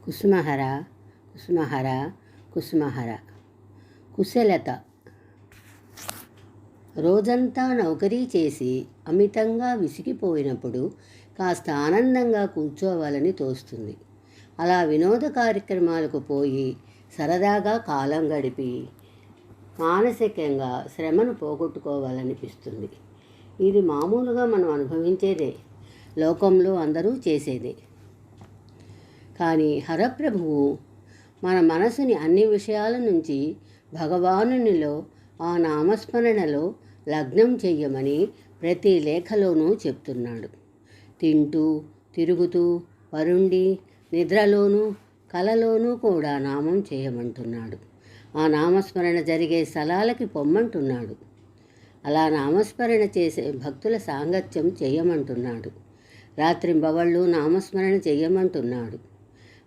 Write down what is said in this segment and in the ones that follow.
కుసుమహర కుసుమహర కుసుమహర. కుశలత. రోజంతా నౌకరీ చేసి అమితంగా విసిగిపోయినప్పుడు కాస్త ఆనందంగా కూర్చోవాలని తోస్తుంది. అలా వినోద కార్యక్రమాలకు పోయి సరదాగా కాలం గడిపి మానసికంగా శ్రమను పోగొట్టుకోవాలనిపిస్తుంది. ఇది మామూలుగా మనం అనుభవించేదే, లోకంలో అందరూ చేసేదే. కానీ హరప్రభువు మన మనసుని అన్ని విషయాల నుంచి భగవానునిలో, ఆ నామస్మరణలో లగ్నం చెయ్యమని ప్రతి లేఖలోనూ చెప్తున్నాడు. తింటూ తిరుగుతూ పరుండి నిద్రలోనూ కలలోనూ కూడా నామం చేయమంటున్నాడు. ఆ నామస్మరణ జరిగే స్థలాలకి పొమ్మంటున్నాడు. అలా నామస్మరణ చేసే భక్తుల సాంగత్యం చేయమంటున్నాడు. రాత్రింబవళ్ళు నామస్మరణ చేయమంటున్నాడు.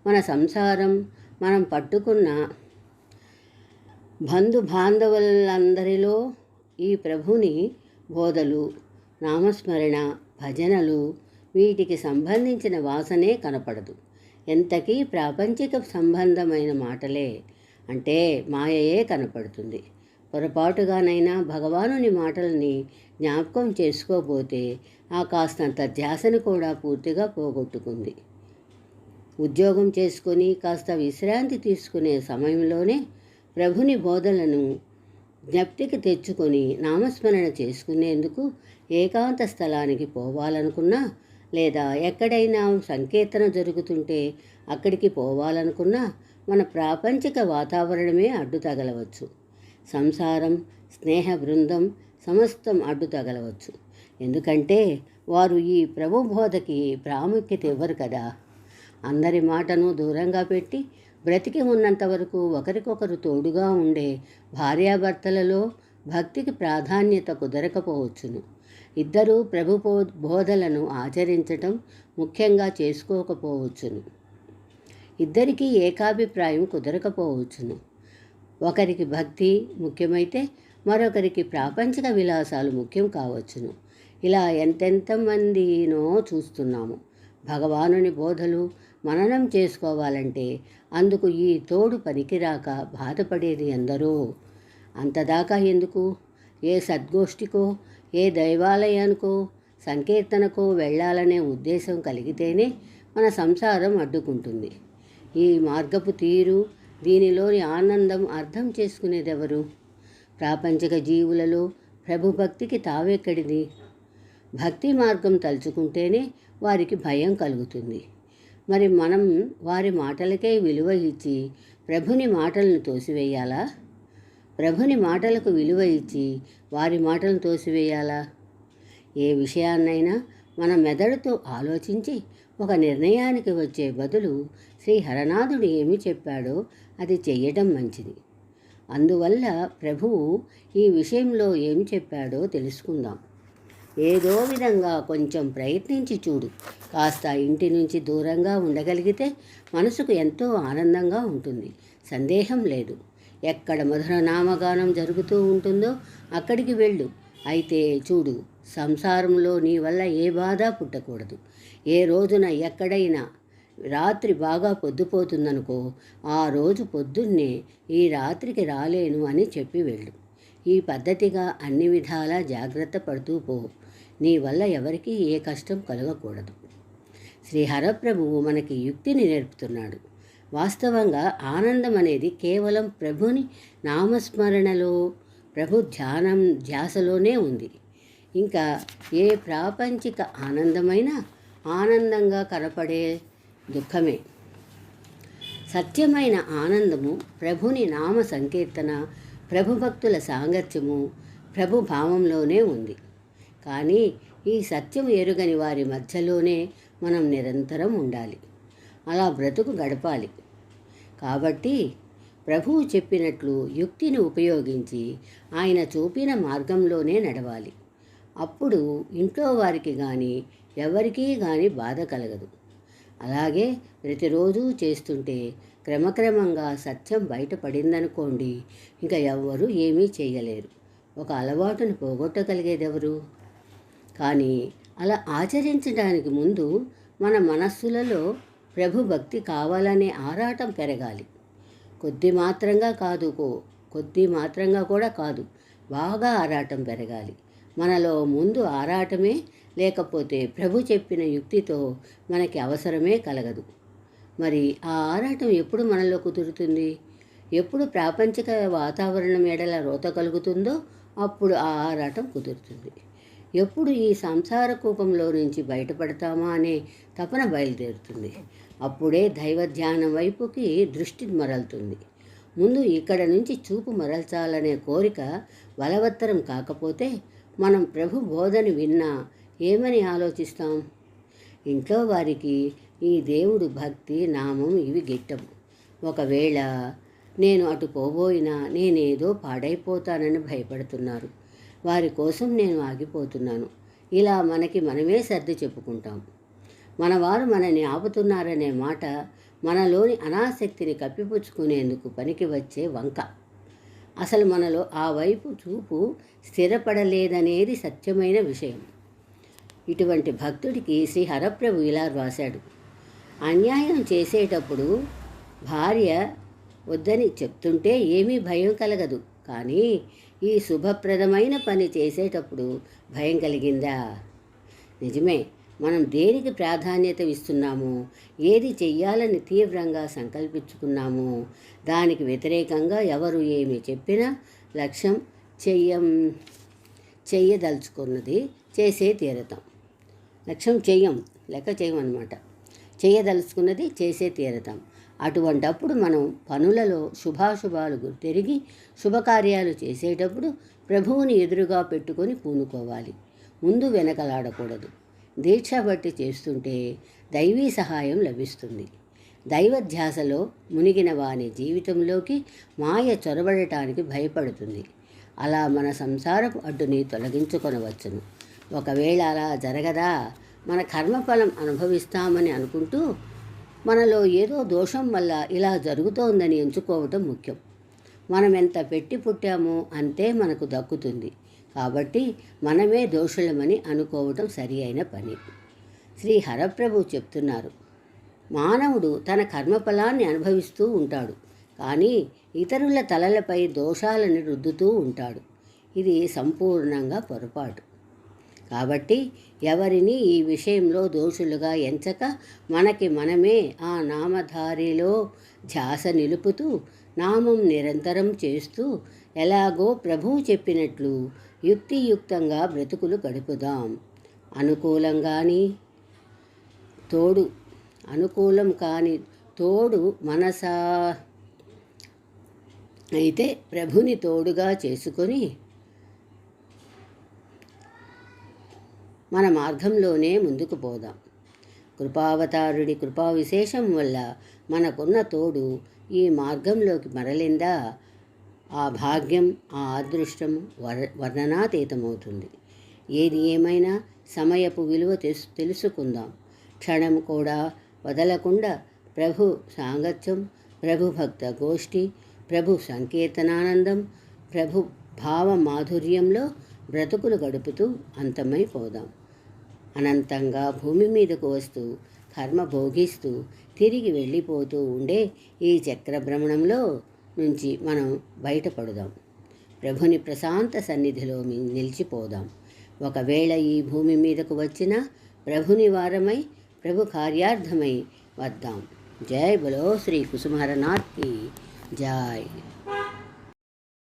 మన సంసారం, మనం పట్టుకున్న బంధుబాంధవులందరిలో ఈ ప్రభుని బోధలు, నామస్మరణ, భజనలు వీటికి సంబంధించిన వాసనే కనపడదు. ఎంతకీ ప్రాపంచిక సంబంధమైన మాటలే, అంటే మాయయే కనపడుతుంది. పొరపాటుగానైనా భగవానుని మాటల్ని జ్ఞాపకం చేసుకోబోతే ఆ కాస్తంత ధ్యాసను కూడా పూర్తిగా పోగొట్టుకుంది. ఉద్యోగం చేసుకొని కాస్త విశ్రాంతి తీసుకునే సమయంలోనే ప్రభుని బోధలను జ్ఞప్తికి తెచ్చుకొని నామస్మరణ చేసుకునేందుకు ఏకాంత స్థలానికి పోవాలనుకున్నా, లేదా ఎక్కడైనా సంకీర్తన జరుగుతుంటే అక్కడికి పోవాలనుకున్నా మన ప్రాపంచిక వాతావరణమే అడ్డు తగలవచ్చు. సంసారం, స్నేహ బృందం సమస్తం అడ్డు తగలవచ్చు. ఎందుకంటే వారు ఈ ప్రభు బోధకి ప్రాముఖ్యత ఇవ్వరు కదా. అందరి మాటను దూరంగా పెట్టి బ్రతికి ఉన్నంత వరకు ఒకరికొకరు తోడుగా ఉండే భార్యాభర్తలలో భక్తికి ప్రాధాన్యత కుదరకపోవచ్చును. ఇద్దరూ ప్రభు బోధలను ఆచరించటం ముఖ్యంగా చేసుకోకపోవచ్చును. ఇద్దరికీ ఏకాభిప్రాయం కుదరకపోవచ్చును. ఒకరికి భక్తి ముఖ్యమైతే మరొకరికి ప్రాపంచిక విలాసాలు ముఖ్యం కావచ్చును. ఇలా ఎంతెంతమందినో చూస్తున్నాము. భగవానుని బోధలు మననం చేసుకోవాలంటే అందుకు ఈ తోడు పనికిరాక బాధపడేది ఎందరో. అంతదాకా ఎందుకు? ఏ సద్గోష్ఠికో, ఏ దైవాలయానికో, సంకీర్తనకో వెళ్ళాలనే ఉద్దేశం కలిగితేనే మన సంసారం అడ్డుకుంటుంది. ఈ మార్గపు తీరు, దీనిలోని ఆనందం అర్థం చేసుకునేదెవరు? ప్రాపంచిక జీవులలో ప్రభుభక్తికి తావెక్కడిది? భక్తి మార్గం తలుచుకుంటేనే వారికి భయం కలుగుతుంది. మరి మనం వారి మాటలకే విలువ ఇచ్చి ప్రభుని మాటలను తోసివేయాలా? ప్రభుని మాటలకు విలువ ఇచ్చి వారి మాటలను తోసివేయాలా? ఏ విషయాన్నైనా మన మెదడుతో ఆలోచించి ఒక నిర్ణయానికి వచ్చే బదులు శ్రీ హరనాథుడు ఏమి చెప్పాడో అది చెయ్యడం మంచిది. అందువల్ల ప్రభువు ఈ విషయంలో ఏమి చెప్పాడో తెలుసుకుందాం. ఏదో విధంగా కొంచెం ప్రయత్నించి చూడు. కాస్త ఇంటి నుంచి దూరంగా ఉండగలిగితే మనసుకు ఎంతో ఆనందంగా ఉంటుంది, సందేహం లేదు. ఎక్కడ మధుర నామగానం జరుగుతూ ఉంటుందో అక్కడికి వెళ్ళు. అయితే చూడు, సంసారంలో నీ వల్ల ఏ బాధ పుట్టకూడదు. ఏ రోజున ఎక్కడైనా రాత్రి బాగా పొద్దుపోతుందనుకో, ఆ రోజు పొద్దున్నే ఈ రాత్రికి రాలేను అని చెప్పి వెళ్ళు. ఈ పద్ధతిగా అన్ని విధాలా జాగ్రత్త పడుతూ పో. నీ వల్ల ఎవరికీ ఏ కష్టం కలగకూడదు. శ్రీ హరప్రభువు మనకి యుక్తిని నేర్పుతున్నాడు. వాస్తవంగా ఆనందం అనేది కేవలం ప్రభుని నామస్మరణలో, ప్రభు ధ్యాసలోనే ఉంది. ఇంకా ఏ ప్రాపంచిక ఆనందమైనా ఆనందంగా కనపడే దుఃఖమే. సత్యమైన ఆనందము ప్రభుని నామ సంకీర్తన, ప్రభుభక్తుల సాంగత్యము, ప్రభు భావంలోనే ఉంది. కానీ ఈ సత్యం ఎరుగని వారి మధ్యలోనే మనం నిరంతరం ఉండాలి. అలా బ్రతుకు గడపాలి. కాబట్టి ప్రభువు చెప్పినట్లు యుక్తిని ఉపయోగించి ఆయన చూపిన మార్గంలోనే నడవాలి. అప్పుడు ఇంట్లో వారికి కానీ ఎవరికీ కానీ బాధ కలగదు. అలాగే ప్రతిరోజు చేస్తుంటే క్రమక్రమంగా సత్యం బయటపడిందనుకోండి, ఇంకా ఎవ్వరూ ఏమీ చేయలేరు. ఒక అలవాటును పోగొట్టగలిగేదెవరు? కానీ అలా ఆచరించడానికి ముందు మన మనస్సులలో ప్రభు భక్తి కావాలనే ఆరాటం పెరగాలి. కొద్ది మాత్రంగా కూడా కాదు, బాగా ఆరాటం పెరగాలి. మనలో ముందు ఆరాటమే లేకపోతే ప్రభు చెప్పిన యుక్తితో మనకి అవసరమే కలగదు. మరి ఆ ఆరాటం ఎప్పుడు మనలో కుదురుతుంది? ఎప్పుడు ప్రాపంచిక వాతావరణం ఎడల రోత కలుగుతుందో అప్పుడు ఆ ఆరాటం కుదురుతుంది. ఎప్పుడు ఈ సంసార కూపంలో నుంచి బయటపడతామా అనే తపన బయలుదేరుతుంది. అప్పుడే దైవ ధ్యానం వైపుకి దృష్టి మరలుతుంది. ముందు ఇక్కడ నుంచి చూపు మరల్చాలనే కోరిక బలవత్తరం కాకపోతే మనం ప్రభు బోధని విన్నా ఏమని ఆలోచిస్తాం? ఇంట్లో వారికి ఈ దేవుడు భక్తి నామం ఇవి గిట్టవు. ఒకవేళ నేను అటు పోబోయినా నేనేదో పాడైపోతానని భయపడుతున్నారు. వారి కోసం నేను ఆగిపోతున్నాను. ఇలా మనమే సర్ది చెప్పుకుంటాం. మనవారు మనని ఆపుతున్నారనే మాట మనలోని అనాసక్తిని కప్పిపుచ్చుకునేందుకు పనికి వచ్చే వంక. అసలు మనలో ఆ వైపు చూపు స్థిరపడలేదనేది సత్యమైన విషయం. ఇటువంటి భక్తుడికి శ్రీ హరప్రభు ఇలా రాశాడు: అన్యాయం చేసేటప్పుడు భార్య వద్దని చెప్తుంటే ఏమీ భయం కలగదు, కానీ ఈ శుభప్రదమైన పని చేసేటప్పుడు భయం కలిగిందా? నిజమే. మనం దేనికి ప్రాధాన్యత ఇస్తున్నామో, ఏది చెయ్యాలని తీవ్రంగా సంకల్పించుకున్నామో దానికి వ్యతిరేకంగా ఎవరు ఏమి చెప్పినా లక్ష్యం చెయ్యదలుచుకున్నది చేసే తీరతాం. లక్ష్యం చెయ్యమన్నమాట. చెయ్యదలుచుకున్నది చేసే తీరతాం. అటువంటప్పుడు మనం పనులలో శుభాశుభాలు గుర్తెరిగి శుభకార్యాలు చేసేటప్పుడు ప్రభువుని ఎదురుగా పెట్టుకొని పూనుకోవాలి. ముందు వెనకలాడకూడదు. దీక్ష బట్టి చేస్తుంటే దైవీ సహాయం లభిస్తుంది. దైవధ్యాసలో మునిగిన వాని జీవితంలోకి మాయ చొరబడటానికి భయపడుతుంది. అలా మన సంసారపు అడ్డుని తొలగించుకొనవచ్చును. ఒకవేళ అలా జరగదా, మన కర్మఫలం అనుభవిస్తామని అనుకుంటూ మనలో ఏదో దోషం వల్ల ఇలా జరుగుతోందని ఎంచుకోవటం ముఖ్యం. మనం ఎంత పెట్టి పుట్టామో అంతే మనకు దక్కుతుంది. కాబట్టి మనమే దోషులమని అనుకోవటం సరి అయిన పని. శ్రీ హరప్రభు చెప్తున్నారు, మానవుడు తన కర్మఫలాన్ని అనుభవిస్తూ ఉంటాడు, కానీ ఇతరుల తలలపై దోషాలను రుద్దుతూ ఉంటాడు. ఇది సంపూర్ణంగా పొరపాటు. కాబట్టి ఎవరిని ఈ విషయంలో దోషులుగా ఎంచక మనకి మనమే ఆ నామధారిలో ధ్యాస నిలుపుతూ నామం నిరంతరం చేస్తూ ఎలాగో ప్రభువు చెప్పినట్లు యుక్తియుక్తంగా బ్రతుకులు గడుపుదాం. అనుకూలం కాని తోడు మనసా అయితే ప్రభుని తోడుగా చేసుకొని మన మార్గంలోనే ముందుకు పోదాం. కృపావతారుడి కృపా విశేషం వల్ల మనకున్న తోడు ఈ మార్గంలోకి మరలిందా, ఆ భాగ్యం, ఆ అదృష్టం వర్ణనాతీతమవుతుంది. ఏది ఏమైనా సమయపు విలువ తెలుసుకుందాం. క్షణం కూడా వదలకుండా ప్రభు సాంగత్యం, ప్రభు భక్త గోష్ఠి, ప్రభు సంకీర్తనానందం, ప్రభు భావ మాధుర్యంలో బ్రతుకులు గడుపుతూ అంతమైపోదాం. అనంతంగా భూమి మీదకు వస్తూ కర్మ భోగిస్తూ తిరిగి వెళ్ళిపోతూ ఉండే ఈ చక్రభ్రమణంలో నుంచి మనం బయటపడుదాం. ప్రభుని ప్రశాంత సన్నిధిలో నిలిచిపోదాం. ఒకవేళ ఈ భూమి మీదకు వచ్చినా ప్రభుని వారమై ప్రభు కార్యార్థమై వద్దాం. జై బలో శ్రీ కుసుమహరనాథ్ కి జై.